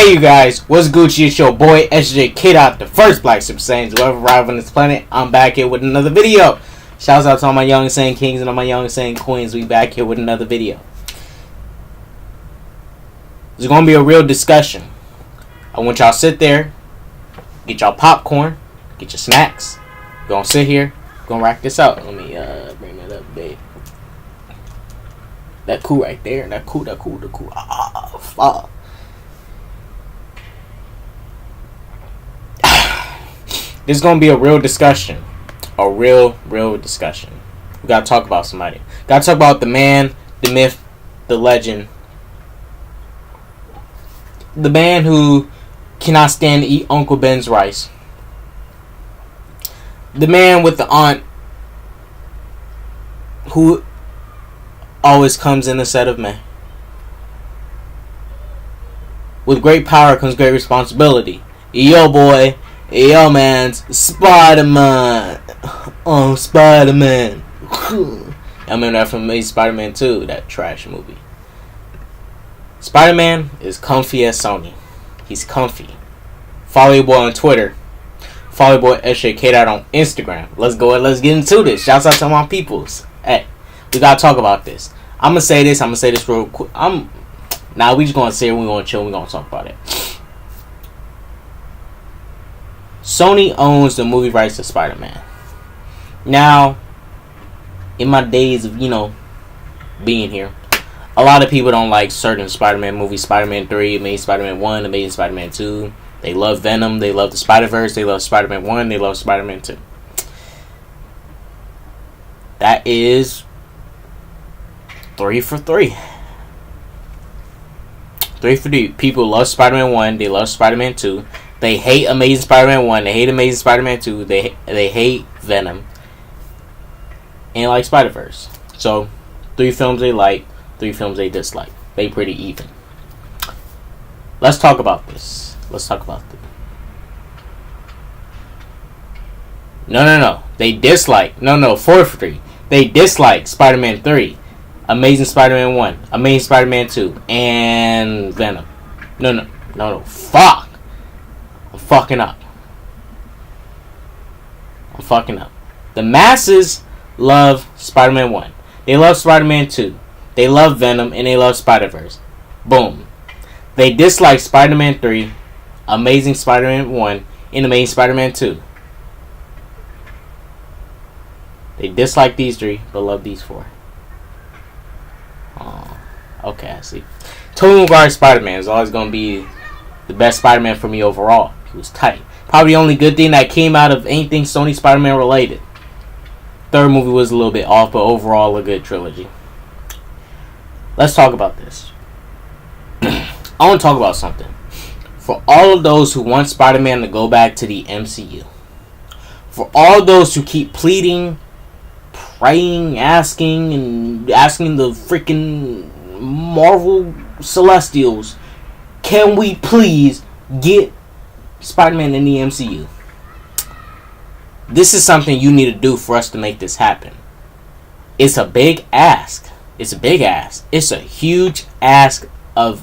Hey you guys, what's Gucci? It's your boy SJ Kid out, the first Black Super Saiyan to ever arrive on this planet. I'm back here with another video. Shouts out to all my young Saiyan kings and all my young Saiyan queens. We back here with another video. There's gonna be a real discussion. I want y'all to sit there, get y'all popcorn, get your snacks. We're gonna sit here, we're gonna rack this out. Let me bring that up, babe. That cool right there. That cool. Ah, fuck. This is gonna be a real discussion. A real discussion. We gotta talk about somebody. Gotta talk about the man, the myth, the legend. The man who cannot stand to eat Uncle Ben's rice. The man with the aunt who always comes in a set of men. With great power comes great responsibility. Yo boy, yo man's Spiderman. Oh, Spiderman. I remember that from Amazing Spider-Man 2, that trash movie. Spider-Man is comfy as Sony. He's comfy. Follow your boy on Twitter. Follow your boy SJK out on Instagram. Let's go and let's get into this. Shouts out to my peoples. Hey, we gotta talk about this. I'm gonna say this real quick. We just gonna say it, we're gonna chill, we're gonna talk about it. Sony owns the movie rights to Spider-Man. Now, in my days of, being here, a lot of people don't like certain Spider-Man movies. Spider-Man 3, Amazing Spider-Man 1, Amazing Spider-Man 2. They love Venom, they love the Spider-Verse, they love Spider-Man 1, they love Spider-Man 2. That is 3 for 3. 3 for 3. People love Spider-Man 1, they love Spider-Man 2. They hate Amazing Spider-Man 1, they hate Amazing Spider-Man 2, they hate Venom. And like Spider-Verse. So, 3 films they like, 3 films they dislike. They pretty even. Let's talk about this. No. They dislike. 4 for 3. They dislike Spider-Man 3, Amazing Spider-Man 1, Amazing Spider-Man 2, and Venom. No. Fuck. I'm fucking up. The masses love Spider-Man 1. They love Spider-Man 2. They love Venom, and they love Spider-Verse. Boom. They dislike Spider-Man 3, Amazing Spider-Man 1, and Amazing Spider-Man 2. They dislike these 3, but love these 4. Oh, okay, I see. Tobey Maguire's Spider-Man is always going to be the best Spider-Man for me overall. He was tight. Probably the only good thing that came out of anything Sony Spider-Man related. Third movie was a little bit off, but overall a good trilogy. Let's talk about this. I want to talk about something. For all of those who want Spider-Man to go back to the MCU. For all those who keep pleading, praying, asking the freaking Marvel Celestials, can we please get Spider-Man in the MCU? This is something you need to do for us to make this happen. It's a big ask. It's a huge ask. A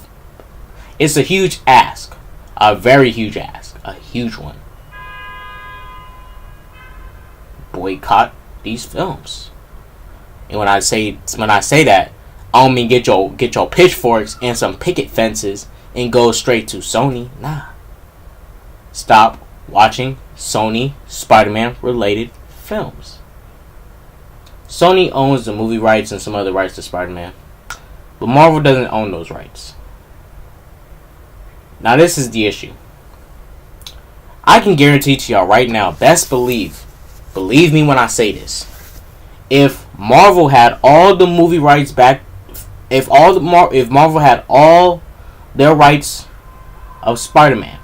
very huge ask. A huge one. Boycott these films. And when I say that, I don't mean get your pitchforks and some picket fences and go straight to Sony. Nah. Stop watching Sony Spider-Man related films. Sony owns the movie rights and some other rights to Spider-Man, but Marvel doesn't own those rights. Now this is the issue. I can guarantee to y'all right now, best believe me when I say this, if Marvel had all the movie rights back, if Marvel had all their rights of Spider-Man,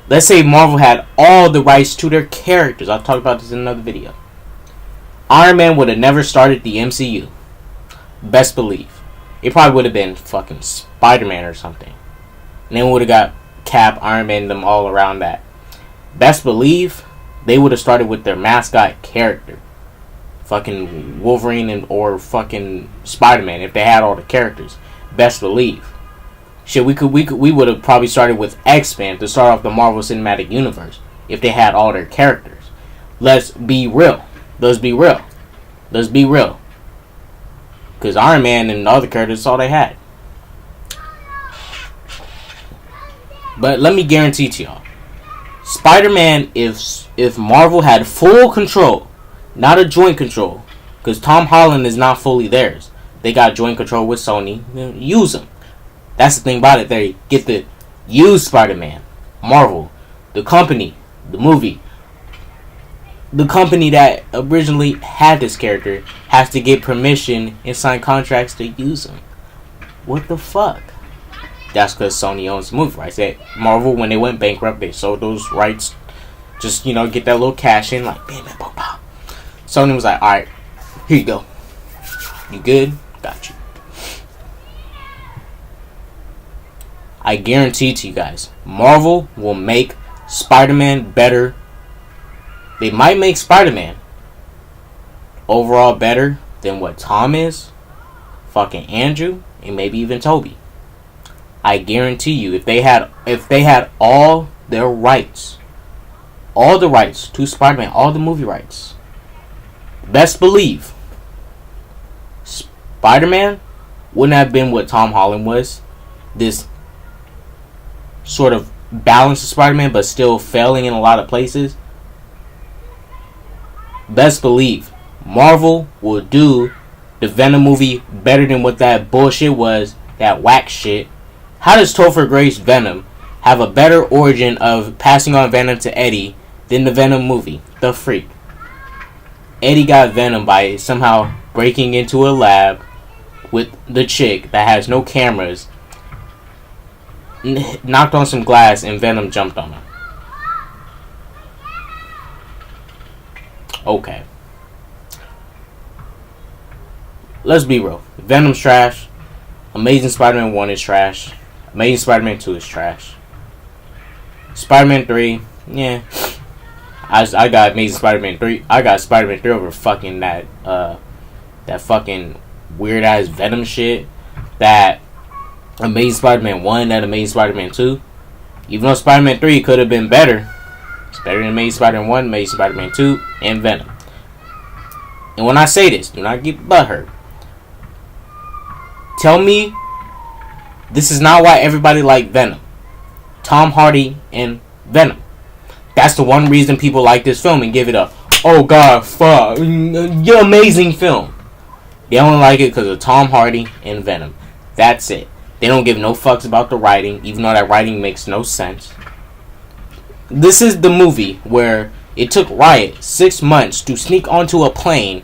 let's say Marvel had all the rights to their characters, I'll talk about this in another video, Iron Man would have never started the MCU. Best believe. It probably would have been fucking Spider-Man or something. And then we would have got Cap, Iron Man, them all around that. Best believe they would have started with their mascot character. Fucking Wolverine or fucking Spider-Man if they had all the characters. Best believe. Shit, we would have probably started with X-Men to start off the Marvel Cinematic Universe if they had all their characters. Let's be real. Let's be real. Let's be real. Because Iron Man and the other characters, that's all they had. But let me guarantee to y'all, Spider-Man, if Marvel had full control, not a joint control, because Tom Holland is not fully theirs. They got joint control with Sony. Use them. That's the thing about it. They get to use Spider-Man. Marvel, the company, the movie, the company that originally had this character has to get permission and sign contracts to use him. What the fuck? That's because Sony owns the movie rights. Marvel, when they went bankrupt, they sold those rights. Just, get that little cash in, like, bam, bam, bam, bam. Sony was like, alright, here you go. You good? Got you. I guarantee to you guys, Marvel will make Spider-Man better. They might make Spider-Man overall better than what Tom is, fucking Andrew, and maybe even Toby. I guarantee you, if they had all their rights, all the rights to Spider-Man, all the movie rights, best believe Spider-Man wouldn't have been what Tom Holland was. This sort of balance of Spider-Man, but still failing in a lot of places. Best believe Marvel will do the Venom movie better than what that bullshit was, that whack shit. How does Topher Grace Venom have a better origin of passing on Venom to Eddie than the Venom movie? The freak. Eddie got Venom by somehow breaking into a lab with the chick that has no cameras, knocked on some glass, and Venom jumped on her. Okay. Let's be real. Venom's trash. Amazing Spider-Man 1 is trash. Amazing Spider-Man 2 is trash. Spider-Man 3, yeah. I got Amazing Spider-Man 3. I got Spider-Man 3 over fucking that fucking weird ass Venom shit. That Amazing Spider-Man 1, that Amazing Spider-Man 2. Even though Spider-Man 3 could have been better, it's better than Amazing Spider-Man 1, Amazing Spider-Man 2, and Venom. And when I say this, do not get butthurt. Tell me this is not why everybody liked Venom. Tom Hardy and Venom. That's the one reason people like this film and give it a, oh god, fuck, you're amazing film. They only like it because of Tom Hardy and Venom. That's it. They don't give no fucks about the writing, even though that writing makes no sense. This is the movie where it took Riot 6 months to sneak onto a plane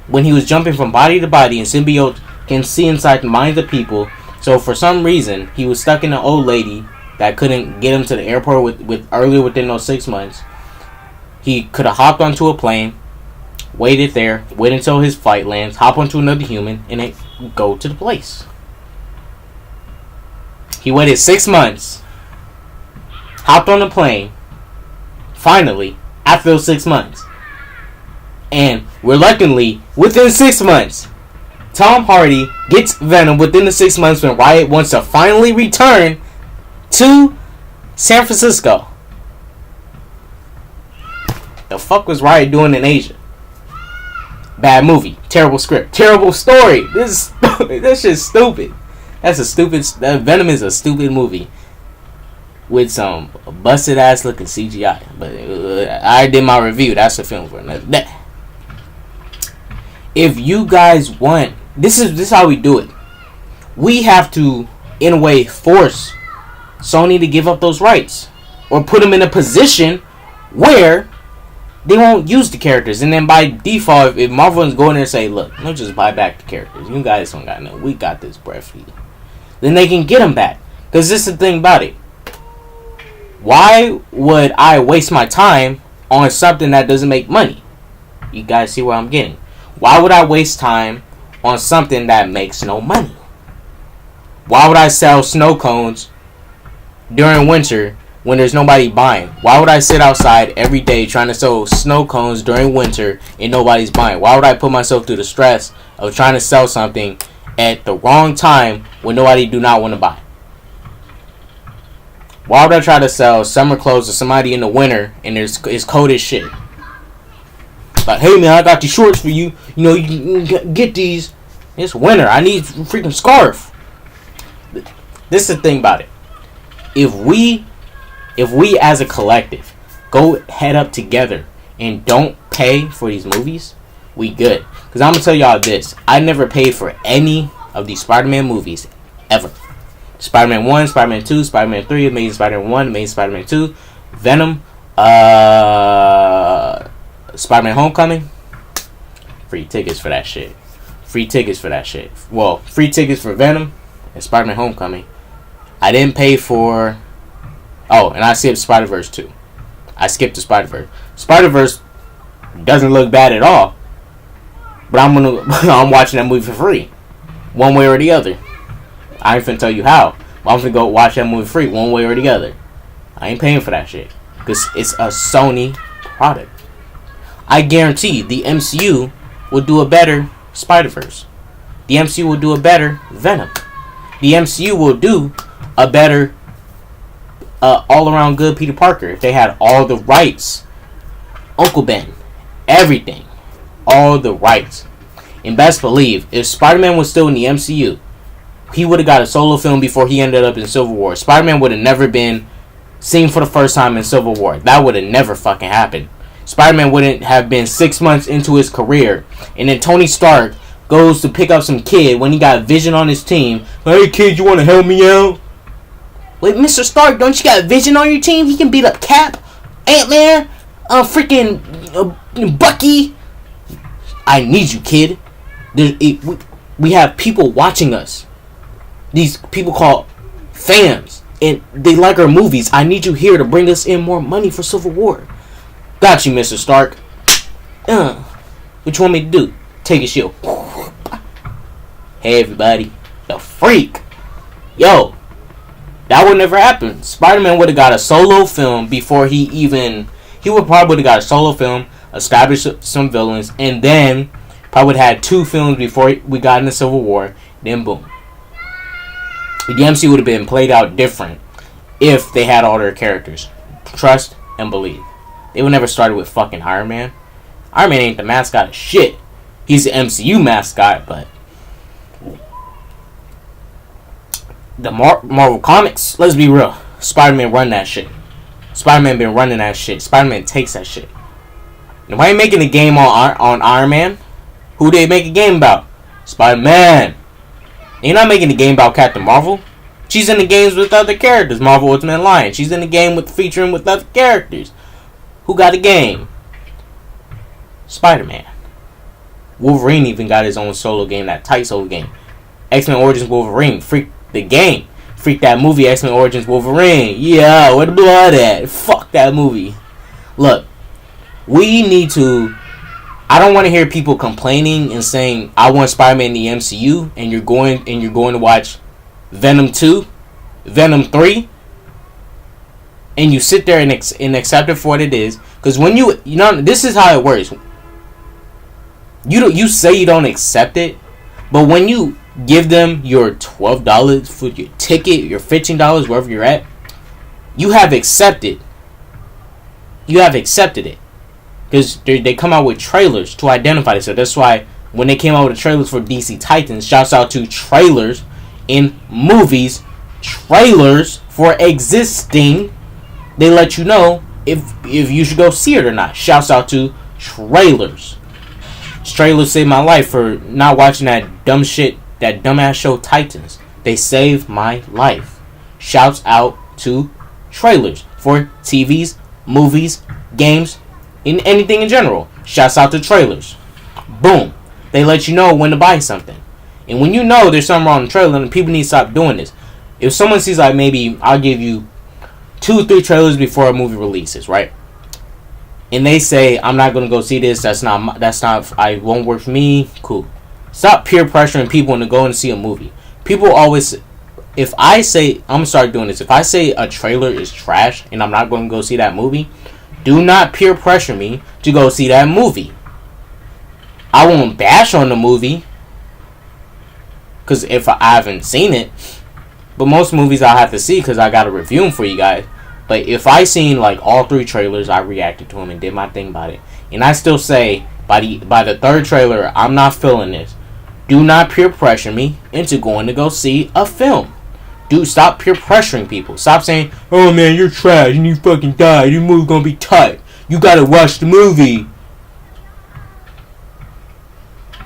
when he was jumping from body to body and symbiote can see inside the minds of people. So for some reason, he was stuck in an old lady that couldn't get him to the airport with earlier within those 6 months. He could have hopped onto a plane, waited there, wait until his flight lands, hop onto another human, and then go to the place. He waited 6 months, hopped on the plane, finally, after those 6 months. And reluctantly, within 6 months, Tom Hardy gets Venom within the 6 months when Riot wants to finally return to San Francisco. The fuck was Riot doing in Asia? Bad movie, terrible script, terrible story. This shit's stupid. That Venom is a stupid movie with some busted ass looking CGI. But I did my review. That's a film for another. If you guys want, this is how we do it. We have to, in a way, force Sony to give up those rights, or put them in a position where they won't use the characters. And then by default, if Marvel is going there and say, look, don't just buy back the characters. You guys don't got no. We got this bread for you. Then they can get them back. Because this is the thing about it. Why would I waste my time on something that doesn't make money? You guys see where I'm getting. Why would I waste time on something that makes no money? Why would I sell snow cones during winter when there's nobody buying? Why would I sit outside every day trying to sell snow cones during winter and nobody's buying? Why would I put myself through the stress of trying to sell something at the wrong time when nobody do not want to buy? Why would I try to sell summer clothes to somebody in the winter and it's cold as shit? Like, hey man, I got these shorts for you. You know, you can get these. It's winter. I need a freaking scarf. This is the thing about it. If we as a collective go head up together and don't pay for these movies, we good. Because I'm going to tell y'all this. I never paid for any of these Spider-Man movies ever. Spider-Man 1, Spider-Man 2, Spider-Man 3, Amazing Spider-Man 1, Amazing Spider-Man 2, Venom, Spider-Man Homecoming. Free tickets for that shit. Free tickets for that shit. Well, free tickets for Venom and Spider-Man Homecoming. I didn't pay for... Oh, and I skipped Spider-Verse too. I skipped the Spider-Verse. Spider-Verse doesn't look bad at all. But I'm watching that movie for free. One way or the other. I ain't finna tell you how. But I'm finna go watch that movie free. One way or the other. I ain't paying for that shit. Because it's a Sony product. I guarantee the MCU will do a better Spider-Verse. The MCU will do a better Venom. The MCU will do a better all-around good Peter Parker if they had all the rights. Uncle Ben. Everything. All the rights. And best believe, if Spider-Man was still in the MCU, he would have got a solo film before he ended up in Civil War. Spider-Man would have never been seen for the first time in Civil War. That would have never fucking happened. Spider-Man wouldn't have been 6 months into his career. And then Tony Stark goes to pick up some kid when he got Vision on his team. Hey kid, you want to help me out? Wait, Mr. Stark, don't you got Vision on your team? He can beat up Cap, Ant-Man, freaking Bucky. I need you, kid. We have people watching us. These people called fans. And they like our movies. I need you here to bring us in more money for Civil War. Got you, Mr. Stark. What you want me to do? Take a shield. Hey, everybody. The freak. Yo. That would never happen. Spider-Man would have got a solo film before he would probably have got a solo film, established some villains, and then probably would have had 2 films before we got into Civil War. Then boom. The MCU would have been played out different if they had all their characters. Trust and believe. They would never started with fucking Iron Man. Iron Man ain't the mascot of shit. He's the MCU mascot, but the Marvel Comics, let's be real. Spider-Man run that shit. Spider-Man been running that shit. Spider-Man takes that shit. And why ain't making a game on Iron Man? Who they make a game about? Spider-Man. You're not making a game about Captain Marvel. She's in the games with other characters. Marvel Ultimate Alliance. She's in the game featuring with other characters. Who got a game? Spider-Man. Wolverine even got his own solo game, that tight solo game. X-Men Origins Wolverine. Freak the game. Freak that movie, X-Men Origins Wolverine. Yeah, where the blood at? Fuck that movie. Look, we need to... I don't want to hear people complaining and saying, I want Spider-Man in the MCU, and you're going to watch Venom 2, Venom 3, and you sit there and accept it for what it is. Because when you know, this is how it works. You say you don't accept it, but when you give them your $12 for your ticket, your $15 wherever you're at, you have accepted. You have accepted it. Because they come out with trailers to identify this. So that's why when they came out with the trailers for DC Titans, shouts out to trailers in movies, trailers for existing, they let you know if you should go see it or not. Shouts out to trailers. Trailers saved my life for not watching that dumb shit, that dumbass show Titans. They saved my life. Shouts out to trailers for TVs, movies, games, in anything in general. Shouts out to trailers. Boom. They let you know when to buy something. And when you know there's something wrong with the trailer, and people need to stop doing this. If someone sees, like, maybe I'll give you 2-3 trailers before a movie releases, right? And they say, I'm not going to go see this, I won't work for me, cool. Stop peer pressuring people into going to see a movie. People always, if I say, I'm going to start doing this, if I say a trailer is trash and I'm not going to go see that movie, do not peer pressure me to go see that movie. I won't bash on the movie, because if I haven't seen it, But most movies I'll have to see because I gotta review them for you guys. But if I seen like all 3 trailers, I reacted to them and did my thing about it. And I still say by the 3rd trailer, I'm not feeling this. Do not peer pressure me into going to go see a film. Dude, stop peer pressuring people. Stop saying, "Oh man, you're trash. You need to fucking die. Your movie gonna be tight. You gotta watch the movie."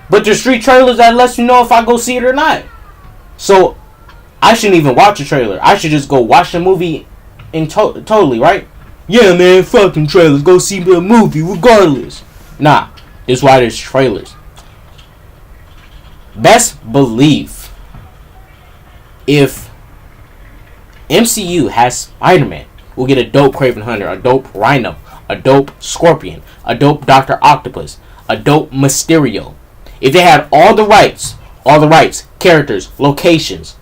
But there's 3 trailers that lets you know if I go see it or not. So I shouldn't even watch a trailer. I should just go watch the movie in totally, right? Yeah, man, fucking trailers. Go see the movie regardless. Nah, this is why there's trailers. Best believe if MCU has Spider-Man, we'll get a dope Kraven Hunter, a dope Rhino, a dope Scorpion, a dope Dr. Octopus, a dope Mysterio. If they had all the rights, characters, locations,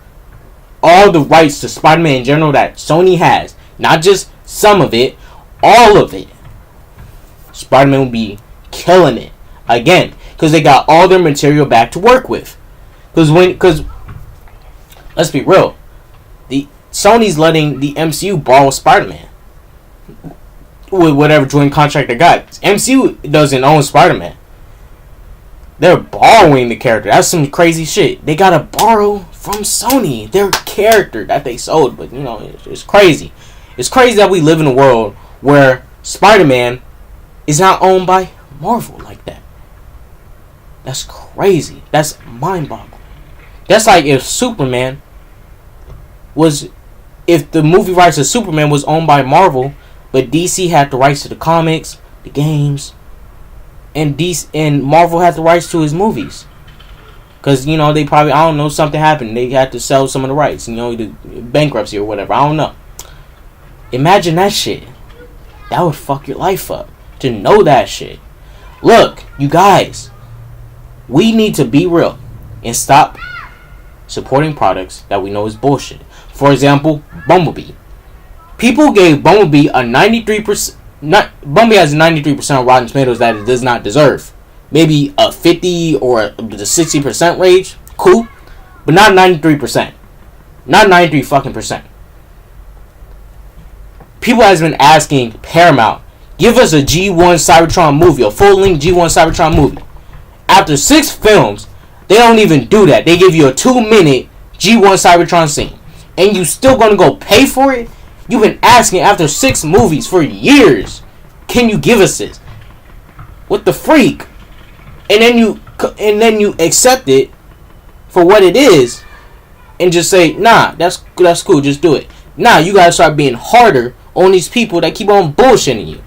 all the rights to Spider-Man in general that Sony has, not just some of it, all of it, Spider-Man will be killing it again because they got all their material back to work with. Because let's be real, the Sony's letting the MCU borrow Spider-Man with whatever joint contract they got. MCU doesn't own Spider-Man. They're borrowing the character. That's some crazy shit. They gotta borrow from Sony their character that they sold. But, it's crazy. It's crazy that we live in a world where Spider-Man is not owned by Marvel like that. That's crazy. That's mind-boggling. That's like if the movie rights of Superman was owned by Marvel, but DC had the rights to the comics, the games, and Marvel had the rights to his movies. Because, they probably, I don't know, something happened. They had to sell some of the rights, the bankruptcy or whatever. I don't know. Imagine that shit. That would fuck your life up. To know that shit. Look, you guys. We need to be real. And stop supporting products that we know is bullshit. For example, Bumblebee. People gave Bumblebee a 93%... Bumblebee has a 93% on Rotten Tomatoes that it does not deserve. Maybe a 50 or the 60% range. Cool. But not 93%. Not 93 fucking percent. People has been asking Paramount, give us a G1 Cybertron movie, a full-length G1 Cybertron movie. After 6 films, they don't even do that. They give you a 2-minute G1 Cybertron scene. And you still gonna go pay for it? You've been asking after 6 movies for years. Can you give us this? What the freak? And then you accept it for what it is and just say, nah, that's cool, just do it. Nah, you gotta start being harder on these people that keep on bullshitting you.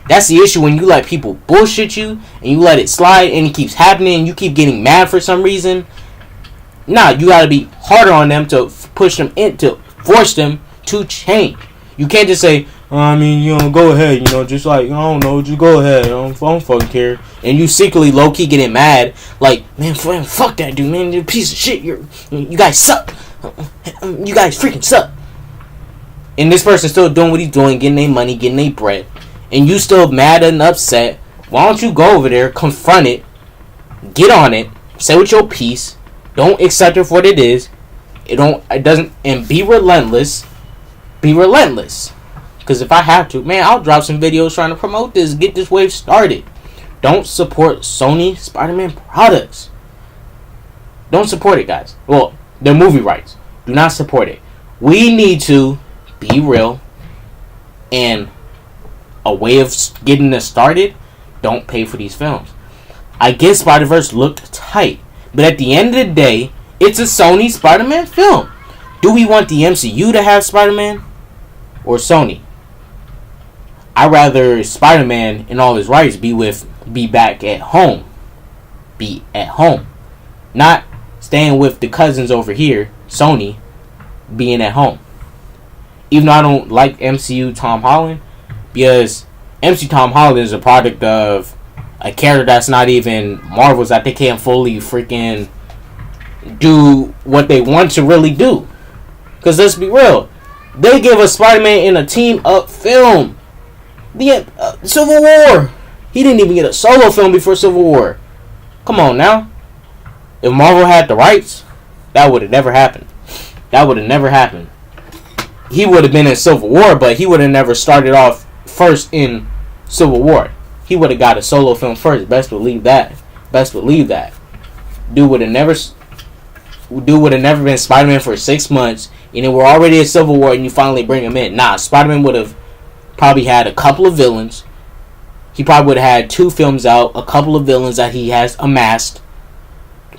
That's the issue when you let people bullshit you and you let it slide and it keeps happening and you keep getting mad for some reason. Nah, you gotta be harder on them to push them in, to force them to change. You can't just say, go ahead, just like, I don't know, just go ahead, I don't fucking care. And you secretly low-key getting mad, like, man, fuck that dude, man, you're a piece of shit, you guys suck. You guys freaking suck. And this person's still doing what he's doing, getting their money, getting their bread. And you still mad and upset. Why don't you go over there, confront it, get on it, say with your piece, don't accept it for what it is, and be relentless. Be relentless. Because if I have to, man, I'll drop some videos trying to promote this, get this wave started. Don't support Sony Spider-Man products. Don't support it, guys. Well, their movie rights. Do not support it. We need to be real, and a way of getting this started, don't pay for these films. I guess Spider-Verse looked tight, but at the end of the day, it's a Sony Spider-Man film. Do we want the MCU to have Spider-Man or Sony? I'd rather Spider-Man and all his rights be back at home. Be at home. Not staying with the cousins over here, Sony, being at home. Even though I don't like MCU Tom Holland, because MCU Tom Holland is a product of a character that's not even Marvel's, that they can't fully freaking do what they want to really do. Because let's be real, they give us Spider-Man in a team-up film. The Civil War. He didn't even get a solo film before Civil War. Come on now. If Marvel had the rights, that would have never happened. That would have never happened. He would have been in Civil War, but he would have never started off first in Civil War. He would have got a solo film first. Best believe that. Best believe that. Dude would have never been Spider-Man for 6 months, and then we're already in Civil War, and you finally bring him in. Nah, Spider-Man would have probably had a couple of villains. He probably would have had 2 films out, a couple of villains that he has amassed.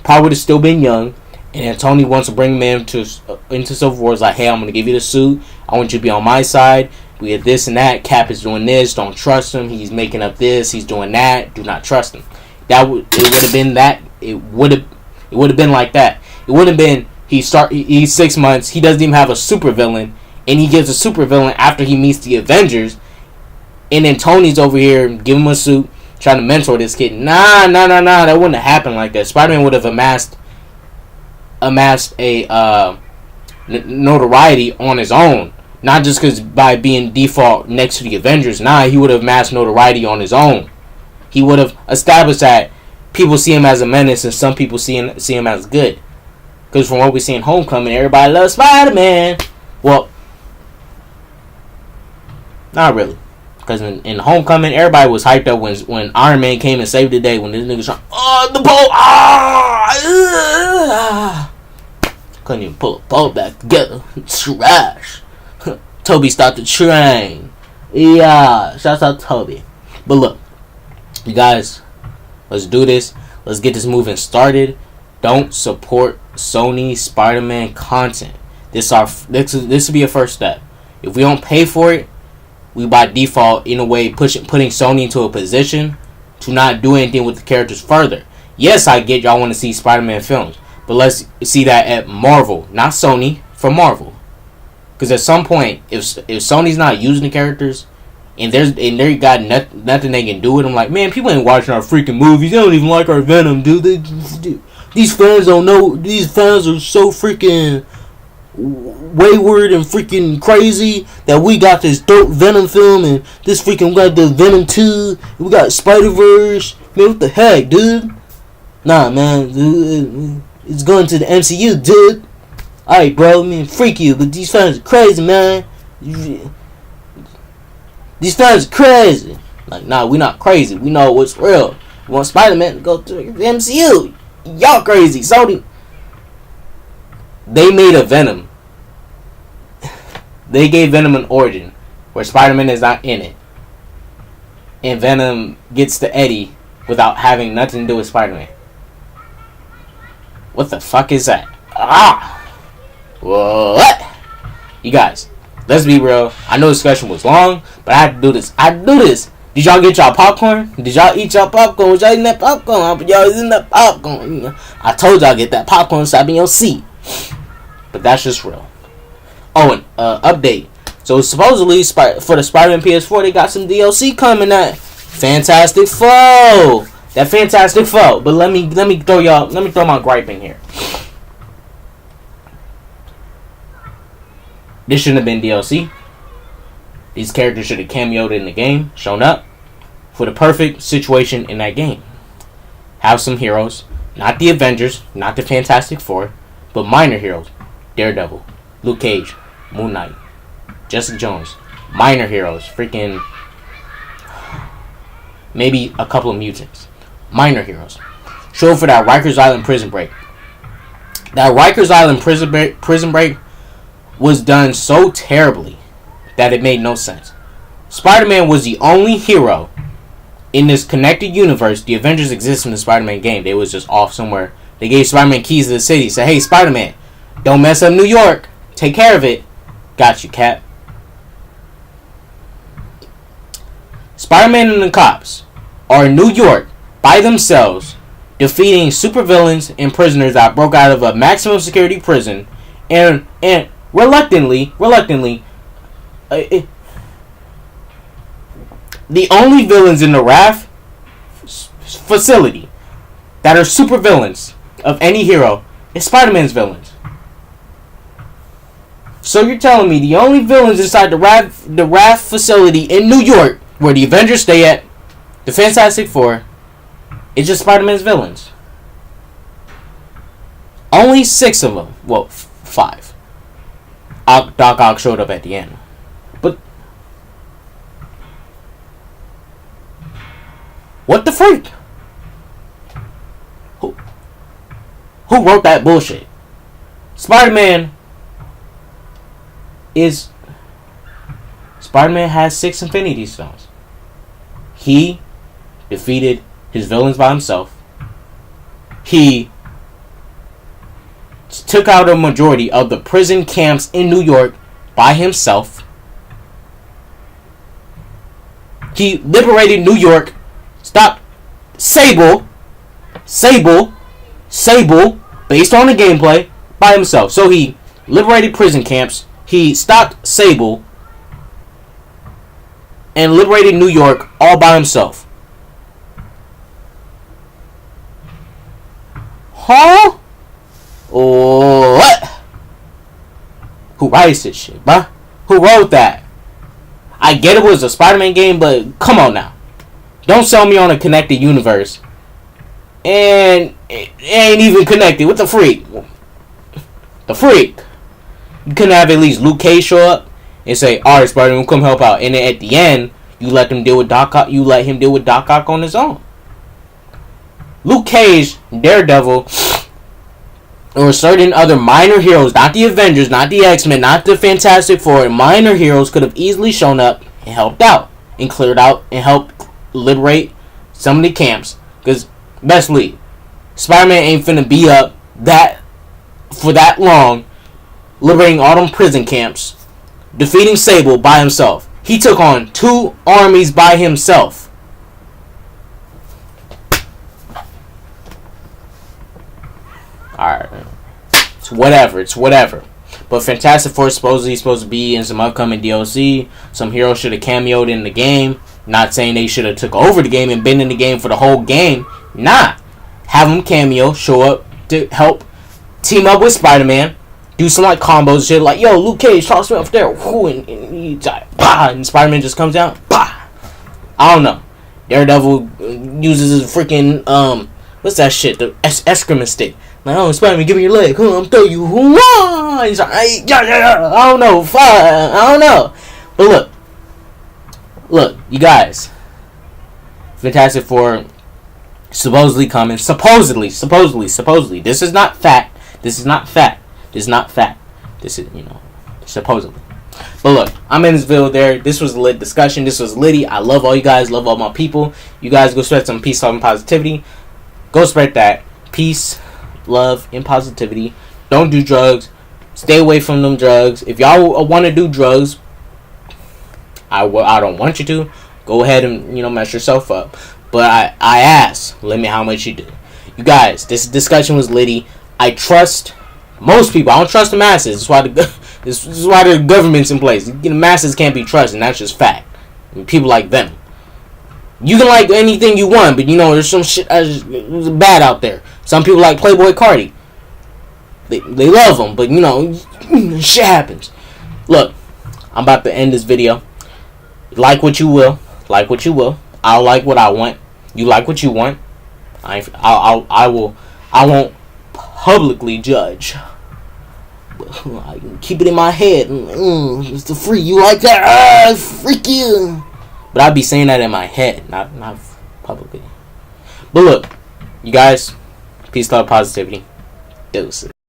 Probably would have still been young. And then Tony wants to bring him into Civil War. It's like, hey, I'm going to give you the suit. I want you to be on my side. We have this and that. Cap is doing this. Don't trust him. He's making up this. He's doing that. Do not trust him. It would have been that. It would have been like that. It would have been he's 6 months. He doesn't even have a super villain, and he gets a super villain after he meets the Avengers. And then Tony's over here giving him a suit, trying to mentor this kid. Nah. That wouldn't have happened like that. Spider-Man would have amassed a notoriety on his own, not just because by being default next to the Avengers. Nah, he would have amassed notoriety on his own. He would have established that people see him as a menace and some people see him as good. Because from what we see in Homecoming, everybody loves Spider-Man. Well, not really. Because in Homecoming, everybody was hyped up when Iron Man came and saved the day. When this nigga trying, the boat, couldn't even pull a boat back together. Trash. Toby stopped the train. Yeah, shouts out to Toby. But look, you guys, let's do this. Let's get this moving started. Don't support Sony Spider-Man content. This will be a first step. If we don't pay for it, we by default, in a way, putting Sony into a position to not do anything with the characters further. Yes, I get y'all want to see Spider-Man films, but let's see that at Marvel, not Sony, for Marvel. Because at some point, if Sony's not using the characters, and they got nothing they can do with them, like, man, people ain't watching our freaking movies. They don't even like our Venom, dude. These fans don't know. These fans are so freaking wayward and freaking crazy that we got this dope Venom film and this freaking we got the Venom 2, we got Spider-Verse. Man, what the heck, dude? Nah, man, dude, it's going to the MCU, dude. Alright, bro, I mean, freak you, but these fans are crazy, man. These fans are crazy. Like, nah, we not crazy. We know what's real. We want Spider-Man to go to the MCU. Y'all crazy. Sony, they made a Venom. They gave Venom an origin where Spider-Man is not in it. And Venom gets to Eddie without having nothing to do with Spider-Man. What the fuck is that? What? You guys, let's be real. I know the discussion was long, but I had to do this. Did y'all get y'all popcorn? Did y'all eat y'all popcorn? Was y'all eating that popcorn? Y'all eating that popcorn? I told y'all get that popcorn inside in your seat. But that's just real. Oh, and update. So supposedly for the Spider-Man PS4, they got some DLC coming. That Fantastic Foe. That Fantastic Foe. But let me throw my gripe in here. This shouldn't have been DLC. These characters should have cameoed in the game, shown up for the perfect situation in that game. Have some heroes, not the Avengers, not the Fantastic Four, but minor heroes. Daredevil, Luke Cage, Moon Knight, Jessica Jones. Minor heroes. Freaking maybe a couple of mutants. Minor heroes. Show for that Rikers Island Prison Break. That Rikers Island Prison Break was done so terribly that it made no sense. Spider-Man was the only hero in this connected universe. The Avengers exist in the Spider-Man game. They was just off somewhere. They gave Spider-Man keys to the city. Said, hey, Spider-Man, don't mess up New York. Take care of it. Got you, Cap. Spider-Man and the cops are in New York by themselves, defeating supervillains and prisoners that broke out of a maximum security prison, and reluctantly, the only villains in the RAF facility that are supervillains of any hero is Spider-Man's villains. So you're telling me the only villains inside the RAF facility in New York, where the Avengers stay at, the Fantastic Four, is just Spider-Man's villains? Only 6 of them. Well, 5. Doc Ock showed up at the end. But what the freak? Who wrote that bullshit? Spider-Man has 6 Infinity Stones. He defeated his villains by himself. He took out a majority of the prison camps in New York by himself. He liberated New York. Stop. Sable, based on the gameplay, by himself. So he liberated prison camps. He stopped Sable and liberated New York all by himself. Huh? What? Who writes this shit, bruh? Who wrote that? I get it was a Spider-Man game, but come on now. Don't sell me on a connected universe. And it ain't even connected. What the freak? The freak. You couldn't have at least Luke Cage show up and say, "Alright, Spider-Man, come help out." And then at the end, you let him deal with Doc Ock. You let him deal with Doc Ock on his own. Luke Cage, Daredevil, or certain other minor heroes, not the Avengers, not the X-Men, not the Fantastic Four, minor heroes could have easily shown up and helped out and cleared out and helped liberate some of the camps. Because best believe, Spider-Man ain't finna be up that for that long, liberating all them prison camps, defeating Sable by himself. He took on 2 armies by himself. Alright. It's whatever. But Fantastic Four is supposed to be in some upcoming DLC. Some heroes should have cameoed in the game. Not saying they should have took over the game and been in the game for the whole game. Nah. Have them cameo, show up to help team up with Spider-Man. Do some like combos shit like, yo, Luke Cage talks to me up there. And he bah, and Spider-Man just comes out. Bah. I don't know. Daredevil uses his freaking what's that shit? The excrement stick. Like, oh, Spider-Man, give me your leg. I'm throw you. He's like, I don't know. I don't know. But look, you guys. Fantastic Four supposedly coming. Supposedly. This is not fact. This is, supposedly. But look, I'm in this video there. This was a lit discussion. This was litty. I love all you guys. Love all my people. You guys go spread some peace, love, and positivity. Go spread that. Peace, love, and positivity. Don't do drugs. Stay away from them drugs. If y'all want to do drugs, I don't want you to. Go ahead and, mess yourself up. But I ask, limit how much you do. You guys, this discussion was litty. I trust most people. I don't trust the masses. This is why the government's in place. The masses can't be trusted, and that's just fact. People like them. You can like anything you want, but there's some shit bad out there. Some people like Playboy Cardi. They love them, but shit happens. Look, I'm about to end this video. Like what you will. I'll like what I want. You like what you want. I won't publicly judge. I can keep it in my head. It's the free. You like that? Freak you. But I'd be saying that in my head, not publicly. But look, you guys, peace, love, positivity. Deuces.